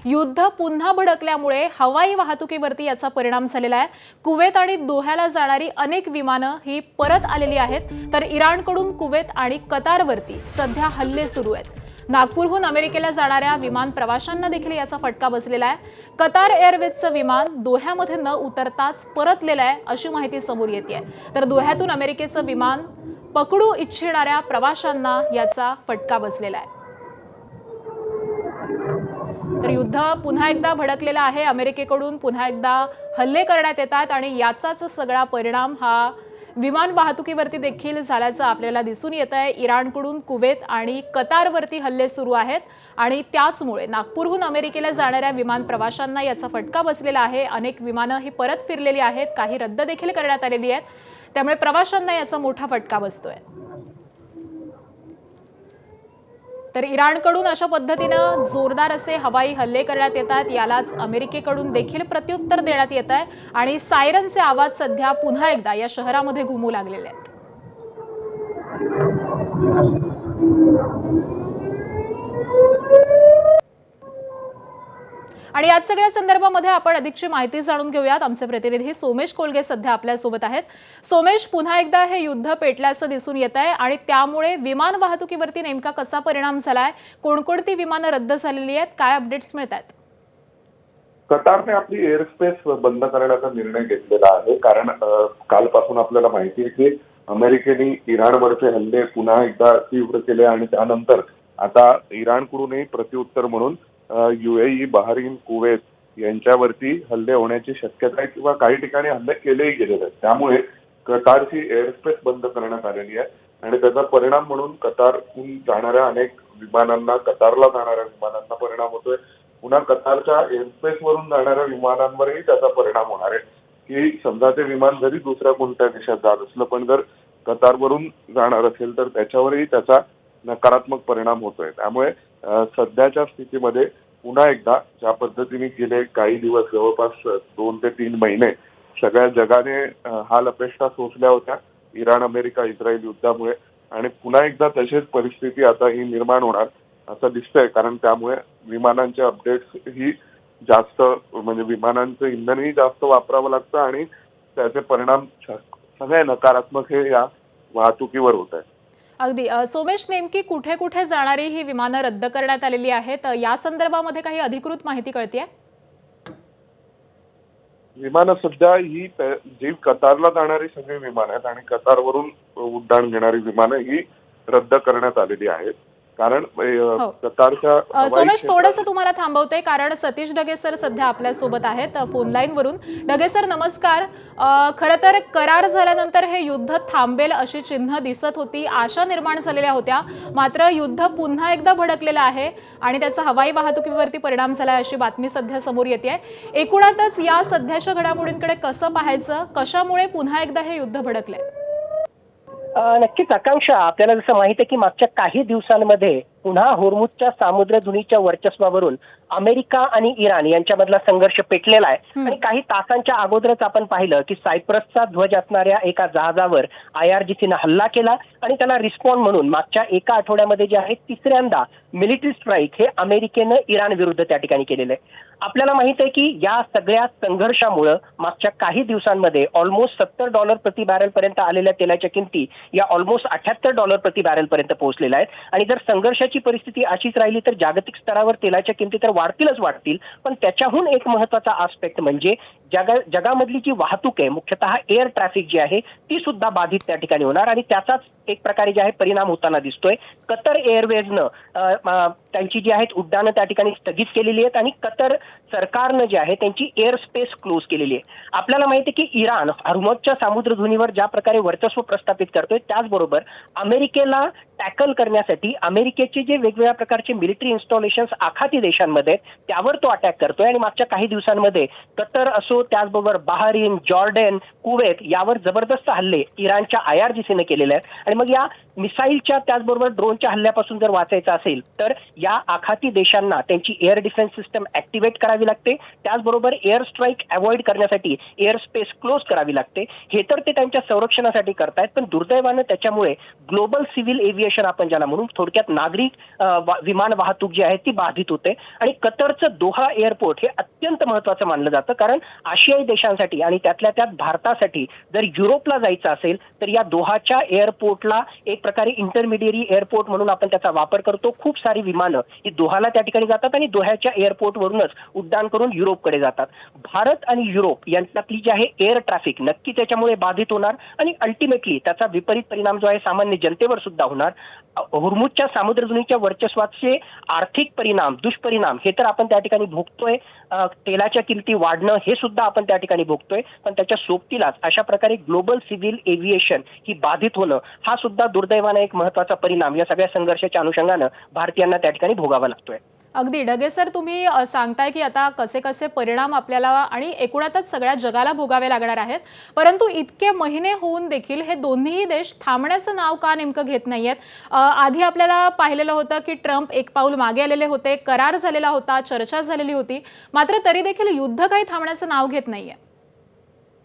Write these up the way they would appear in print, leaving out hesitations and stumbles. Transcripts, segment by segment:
युद्ध पुन्हा भडकल्यामुळे हवाई वाहतुकीवरती याचा परिणाम झालेला आहे। कुवेत आणि दोह्याला जाणारी अनेक विमानं ही परत आलेली आहेत, तर इराणकडून कुवेत आणि कतारवरती सध्या हल्ले सुरू आहेत। नागपूरहून अमेरिकेला जाणाऱ्या विमान प्रवाशांना देखील याचा फटका बसलेला आहे। कतार एअरवेजचं विमान दोह्यामध्ये न उतरताच परतलेलं आहे अशी माहिती समोर येते। तर दोह्यातून अमेरिकेचं विमान पकडू इच्छिणाऱ्या प्रवाशांना याचा फटका बसलेला आहे। तर युद्ध पुन्हा एकदा भडकलेलं आहे। अमेरिकेकडून पुन्हा एकदा हल्ले करण्यात येतात आणि याचाच सगळा परिणाम हा विमान वाहतुकीवरती देखील झाल्याचं आपल्याला दिसून येत आहे। इराणकडून कुवेत आणि कतारवरती हल्ले सुरू आहेत आणि त्याचमुळे नागपूरहून अमेरिकेला जाणाऱ्या विमान प्रवाशांना याचा फटका बसलेला आहे। अनेक विमानं ही परत फिरलेली आहेत, काही रद्द देखील करण्यात आलेली आहेत, त्यामुळे प्रवाशांना याचा मोठा फटका बसतोय। तर इराणकडून अशा पद्धतीनं जोरदार असे हवाई हल्ले करण्यात येतात। यालाच अमेरिकेकडून देखील प्रत्युत्तर देण्यात येत आहे आणि सायरनचे आवाज सध्या पुन्हा एकदा या शहरामध्ये घुमू लागलेले आहेत। आणि याच सगळ्या संदर्भामध्ये आपण अधिकची माहिती जाणून घेऊयात। आमचे प्रतिनिधी सोमेश कोलगे सध्या आपल्या सोबत आहेत। सोमेश, पुन्हा एकदा हे युद्ध पेटल्याचं दिसून येत आहे आणि त्यामुळे विमान वाहतुकीवरती नेमका कसा परिणाम झालाय, कोणकोणती विमानं रद्द झालेली आहेत, काय अपडेट्स मिळतात? कतारने आपली एअर स्पेस बंद करण्याचा निर्णय घेतलेला आहे, कारण कालपासून आपल्याला माहिती आहे की अमेरिकेने इराणवरचे हल्ले पुन्हा एकदा तीव्र केले आणि त्यानंतर आता इराणकडूनही प्रत्युत्तर म्हणून UAE, बहरीन, कुवेत यांच्यावरती हल्ले होण्याची शक्यता आहे किंवा काही ठिकाणी हल्ले केलेही गेलेले आहेत। त्यामुळे कतारची एअर स्पेस बंद करण्यात आलेली आहे आणि त्याचा परिणाम म्हणून कतारहून जाणाऱ्या अनेक विमानांना, कतारला जाणाऱ्या विमानांना परिणाम होतोय। पुन्हा कतारच्या एअरस्पेस वरून जाणाऱ्या विमानांवरही त्याचा परिणाम होणार आहे की समजा ते विमान जरी दुसऱ्या कोणत्या देशात जात असलं पण जर कतारवरून जाणार असेल तर त्याच्यावरही त्याचा नकारात्मक परिणाम होतोय। त्यामुळे सध्याच्या स्थितीमध्ये पुन्हा एकदा ज्या पद्धतीने गेले काही दिवस, जवळपास 2 ते 3 महिने सगळ्या जगाने हाल अपेष्टा सोसल्या होत्या इराण, अमेरिका, इस्रायल युद्धामुळे, आणि पुन्हा एकदा तशीच परिस्थिती आता ही निर्माण होणार असं दिसतंय। कारण त्यामुळे विमानांचे अपडेट्स ही जास्त, म्हणजे विमानांचं इंधनही जास्त वापरावं लागतं आणि त्याचे परिणाम सगळे नकारात्मक हे या वाहतुकीवर होत आहे। अगदी सोमेश, नेमकी कुठे कुठे जाणारी ही विमानं रद्द करण्यात आलेली आहेत, या संदर्भामध्ये काही अधिकृत माहिती कळतेय? विमानं सध्या ही जी कतारला जाणारी सगळी विमानं आहेत आणि कतारवरून उड्डाण घेणारी विमानं ही रद्द करण्यात आलेली आहेत। कारण कतारच्या सोमेश, थोडंसं तुम्हाला थांबवते कारण सतीश ढगे सर सध्या आपल्या सोबत आहेत फोन लाईन वरून। ढगे सर, नमस्कार। खरं तर करार झाल्यानंतर हे युद्ध थांबेल अशी चिन्ह दिसत होती, आशा निर्माण झालेल्या होत्या, मात्र युद्ध पुन्हा एकदा भडकलेलं आहे आणि त्याचा हवाई वाहतुकीवरती परिणाम झाला अशी बातमी सध्या समोर येते आहे। एकूणातच या सध्याच्या घडामोडींकडे कसं पाहायचं, कशामुळे पुन्हा एकदा हे युद्ध भडकलंय? नक्कीच आकांक्षा, आपल्याला जसं माहिती आहे की मागच्या काही दिवसांमध्ये पुन्हा होर्मुझच्या सामुद्रधुनीच्या वर्चस्वावरून अमेरिका आणि इराण यांच्यामधला संघर्ष पेटलेला आहे आणि काही तासांच्या अगोदरच आपण पाहिलं की सायप्रसचा ध्वज असणाऱ्या एका जहाजावर IRGCनं हल्ला केला आणि त्याला रिस्पॉन्ड म्हणून मागच्या एका आठवड्यामध्ये जे आहे तिसऱ्यांदा मिलिटरी स्ट्राईक हे अमेरिकेनं इराण विरुद्ध त्या ठिकाणी केलेलं आहे। आपल्याला माहित आहे की या सगळ्या संघर्षामुळे मागच्या काही दिवसांमध्ये ऑलमोस्ट $70 प्रति बॅरल पर्यंत आलेल्या तेलाच्या किमती या ऑलमोस्ट $78 प्रति बॅरल पर्यंत पोहोचलेल्या आहेत आणि जर संघर्षाची परिस्थिती अशीच राहिली तर जागतिक स्तरावर तेलाच्या किमती तर वाढतील, पण त्याच्याहून एक महत्त्वाचा आस्पेक्ट म्हणजे जगामधली जी वाहतूक आहे, मुख्यतः एअर ट्रॅफिक जी आहे ती सुद्धा बाधित त्या ठिकाणी होणार आणि त्याचाच एक प्रकारे जे आहे परिणाम होताना दिसतोय। कतर एअरवेजनं त्यांची जी आहेत उड्डाणं त्या ठिकाणी स्थगित केलेली आहेत आणि कतर सरकारनं जे आहे त्यांची एअर स्पेस क्लोज केलेली आहे। आपल्याला माहिती आहे की इराण होर्मुझच्या सामुद्रधुनीवर ज्या प्रकारे वर्चस्व प्रस्थापित करतोय, त्याचबरोबर अमेरिकेला टॅकल करण्यासाठी अमेरिकेचे जे वेगवेगळ्या प्रकारचे मिलिटरी इन्स्टॉलेशन्स आखाती देशांमध्ये त्यावर तो अटॅक करतोय आणि मागच्या काही दिवसांमध्ये कतर असो, त्याचबरोबर बहरीन, जॉर्डन, कुवेत यावर जबरदस्त हल्ले इराणच्या IRGCनं केलेले आहेत आणि मग या मिसाईलच्या त्याचबरोबर ड्रोनच्या हल्ल्यापासून जर वाचायचं असेल तर या आखाती देशांना त्यांची एअर डिफेन्स सिस्टम ऍक्टिव्हेट करावी लागते, त्याचबरोबर एअर स्ट्राईक अवॉइड करण्यासाठी एअर स्पेस क्लोज करावी लागते। हे तर ते त्यांच्या संरक्षणासाठी करतायत, पण दुर्दैवानं त्याच्यामुळे ग्लोबल सिव्हिल एव्हिएशन आपण ज्याला म्हणून थोडक्यात नागरिक विमान वाहतूक जी आहे ती बाधित होते आणि कतरचं दोहा एअरपोर्ट हे अत्यंत महत्वाचं मानलं जातं, कारण आशियाई देशांसाठी आणि त्यातल्या त्यात भारतासाठी जर युरोपला जायचं असेल तर या दोहाच्या एअरपोर्टला एक प्रकारे इंटरमिडिएरी एअरपोर्ट म्हणून आपण त्याचा वापर करतो. खूप सारी विमानं ही दोहाला त्या ठिकाणी जातात आणि दोह्याच्या एअरपोर्टवरूनच उड्डाण करून युरोपकडे जातात. भारत आणि युरोप यांच्यातली जी आहे एअर ट्रॅफिक नक्की त्याच्यामुळे बाधित होणार आणि अल्टिमेटली त्याचा विपरीत परिणाम जो आहे सामान्य जनतेवर सुद्धा होणार. हुर्मुझच्या सामुद्रधुनीच्या वर्चस्वाचे आर्थिक परिणाम, दुष्परिणाम हे तर आपण त्या ठिकाणी भोगतोय. तेलाच्या किमती वाढणं हे सुद्धा आपण त्या ठिकाणी भोगतोय, पण त्याच्या सोबतीलाच अशा प्रकारे ग्लोबल सिव्हिल एव्हिएशन ही बाधित होणं हा सुद्धा दुर्दैवाने एक महत्वाचा परिणाम या सगळ्या संघर्षाच्या अनुषंगानं भारतीयांना त्या ठिकाणी भोगावा लागतोय. अगदी डगे सर, तुम्ही सांगताय की आता कसे कसे परिणाम आपल्याला आणि एकूणातच सगळ्या जगाला भोगावे लागणार आहेत, परंतु इतके महिने होऊन देखील हे दोन्हीही देश थांबण्याचं नाव का नेमकं घेत नाहीयेत? आधी आपल्याला पाहिलेलं होतं की ट्रम्प एक पाऊल मागे आलेले होते, करार झालेला होता, चर्चा झालेली होती, मात्र तरी देखील युद्ध काही थांबण्याचं नाव घेत नाहीये.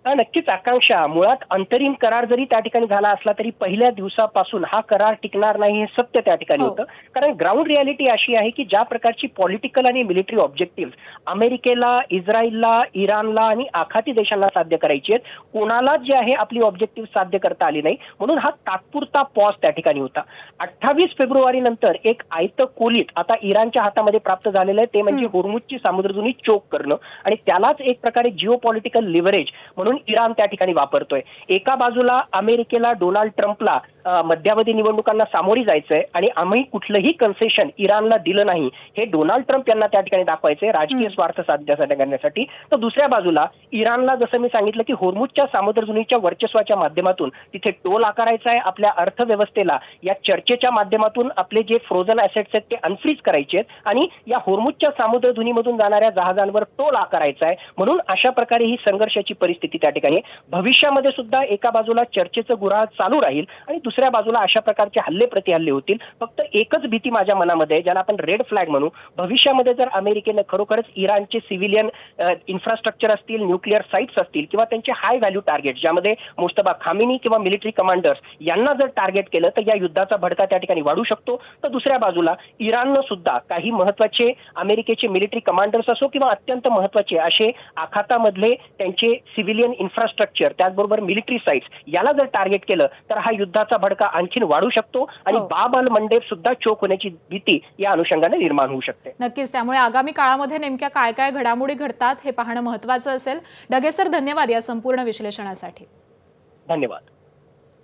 नक्कीच आकांक्षा, मुळात अंतरिम करार जरी त्या ठिकाणी झाला असला तरी पहिल्या दिवसापासून हा करार टिकणार नाही हे सत्य त्या ठिकाणी होतं. कारण ग्राउंड रियालिटी अशी आहे की ज्या प्रकारची पॉलिटिकल आणि मिलिटरी ऑब्जेक्टिव्ह अमेरिकेला, इस्रायलला, इराणला आणि आखाती देशांना साध्य करायची आहेत, कोणालाच जे आहे आपली ऑब्जेक्टिव्ह साध्य करता आली नाही, म्हणून हा तात्पुरता पॉज त्या ठिकाणी होता. 28 फेब्रुवारी नंतर एक आयतं कोलीत आता इराणच्या हातामध्ये प्राप्त झालेलं आहे, ते म्हणजे हुर्मुझची सामुद्रधुनी चोक करणं आणि त्यालाच एक प्रकारे जिओ पॉलिटिकल लिव्हरेज म्हणून इराण त्या ठिकाणी वापरतोय. एका बाजूला अमेरिकेला, डोनाल्ड ट्रम्पला मध्यावधी निवडणुकांना सामोरी जायचंय आणि आम्ही कुठलंही कन्सेशन इराणला दिलं नाही हे डोनाल्ड ट्रम्प यांना त्या ठिकाणी दाखवायचंय राजकीय स्वार्थ साध्य करण्यासाठी. तर दुसऱ्या बाजूला इराणला जसं मी सांगितलं की होर्मुझच्या सामुद्रधुनीच्या वर्चस्वाच्या माध्यमातून तिथे टोल आकारायचा आहे, आपल्या अर्थव्यवस्थेला या चर्चेच्या माध्यमातून आपले जे फ्रोझन ॲसेट्स आहेत ते अनफ्रीज करायचे आहेत आणि या होर्मुझच्या सामुद्रधुनीमधून जाणाऱ्या जहाजांवर टोल आकारायचा आहे. म्हणून अशा प्रकारे ही संघर्षाची परिस्थिती त्या ठिकाणी भविष्यामध्ये सुद्धा एका बाजूला चर्चेचं गुऱ्हाळ चालू राहील आणि दुसऱ्या बाजूला अशा प्रकारचे हल्ले प्रतिहल्ले होतील. फक्त एकच भीती माझ्या मनामध्ये, ज्याला आपण रेड फ्लॅग म्हणू, भविष्यामध्ये जर अमेरिकेनं खरोखरच इराणचे सिव्हिलियन इन्फ्रास्ट्रक्चर असतील, न्यूक्लिअर साईट्स असतील किंवा त्यांचे हाय व्हॅल्यू टार्गेट ज्यामध्ये मुस्तफा खामेनी किंवा मिलिटरी कमांडर्स यांना जर टार्गेट केलं तर या युद्धाचा भडका त्या ठिकाणी वाढू शकतो. तर दुसऱ्या बाजूला इराणनं सुद्धा काही महत्वाचे अमेरिकेचे मिलिटरी कमांडर्स असो किंवा अत्यंत महत्वाचे असे आखातामधले त्यांचे सिव्हिलियन इन्फ्रास्ट्रक्चर त्याचबरोबर मिलिटरी साईट्स याला जर टार्गेट केलं तर हा युद्धाचा भडका आणखीन वाढू शकतो आणि बाब अल मंडेब सुद्धा चोक होण्याची भीती या अनुषंगाने निर्माण होऊ शकते. नक्कीच, त्यामुळे आगामी काळामध्ये नेमक्या काय काय घडामोडी घडतात हे पाहणं महत्त्वाचं असेल. डगे सर, धन्यवाद या संपूर्ण विश्लेषणासाठी. धन्यवाद.